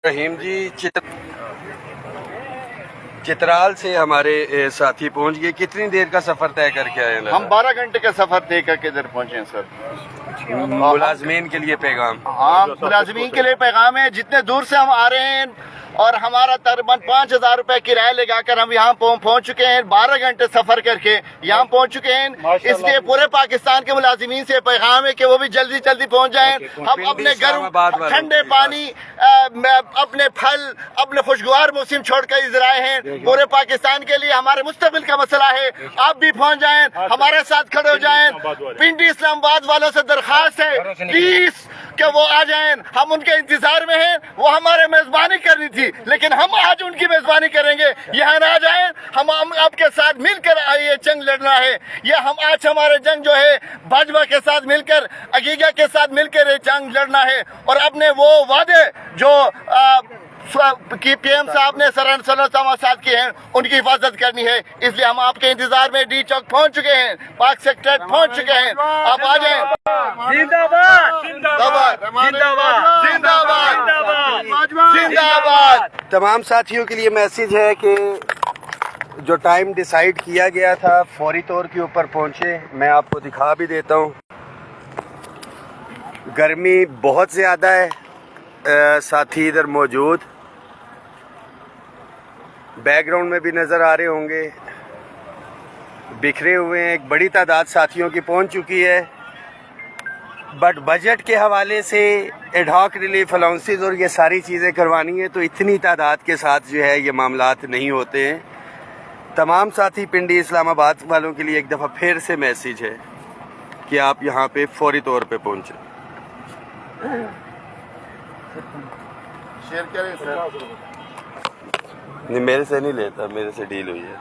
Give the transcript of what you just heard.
رحیم جی چترال سے ہمارے ساتھی پہنچ گئے. کتنی دیر کا سفر طے کر کے آئے ہیں؟ ہم 12 گھنٹے کا سفر طے کر کے ادھر پہنچے ہیں سر. ملازمین کے لیے پیغام. ہاں ملازمین کے لیے پیغام ہے. جتنے دور سے ہم آ رہے ہیں اور ہمارا تقریباً 5,000 روپے کرایہ لگا کر ہم یہاں پہنچ چکے ہیں. 12 گھنٹے سفر کر کے یہاں پہنچ چکے ہیں. اس لیے پورے پاکستان کے ملازمین سے پیغام ہے کہ وہ بھی جلدی جلدی پہنچ جائیں. ہم اپنے گرم ٹھنڈے پانی، اپنے پھل، اپنے خوشگوار موسم چھوڑ کر ادھر آئے ہیں. پورے پاکستان کے لیے ہمارے مستقبل کا مسئلہ ہے. آپ بھی پہنچ جائیں، ہمارے ساتھ کھڑے ہو جائیں. پنڈی اسلام آباد والوں سے درخواست ہے پلیز کہ وہ آ جائیں. ہم ان کے انتظار میں ہیں. وہ ہمارے میزبانی کرنی تھی لیکن ہم آج ان کی میزبانی کریں گے. یہاں نہ جائیں. ہم آپ کے ساتھ مل کر یہ جنگ لڑنا ہے. یہ آج ہمارے جنگ جو ہے بھاجپا کے ساتھ مل کر، عقیقہ کے ساتھ مل کر یہ جنگ لڑنا ہے. اور اپنے وہ وعدے جو پی ایم صاحب نے ساتھ کیے ہیں ان کی حفاظت کرنی ہے. اس لیے ہم آپ کے انتظار میں ڈی چوک پہنچ چکے ہیں، پاک سیکٹریٹ پہنچ چکے ہیں. آپ آ جائیں. زندہ باد زندہ باد زندہ باد زندہ باد. تمام ساتھیوں کے لیے میسج ہے کہ جو ٹائم ڈیسائیڈ کیا گیا تھا فوری طور کے اوپر پہنچے. میں آپ کو دکھا بھی دیتا ہوں. گرمی بہت زیادہ ہے. ساتھی ادھر موجود بیک گراؤنڈ میں بھی نظر آ رہے ہوں گے، بکھرے ہوئے ہیں. ایک بڑی تعداد ساتھیوں کی پہنچ چکی ہے. بٹ بجٹ کے حوالے سے ایڈ ہاک ریلیف الاؤنسز اور یہ ساری چیزیں کروانی ہے تو اتنی تعداد کے ساتھ جو ہے یہ معاملات نہیں ہوتے ہیں. تمام ساتھی پنڈی اسلام آباد والوں کے لیے ایک دفعہ پھر سے میسج ہے کہ آپ یہاں پہ فوری طور پہ پہنچیں. شیئر کریں سر. نہیں میرے سے نہیں لیتا، میرے سے ڈیل ہوئی ہے.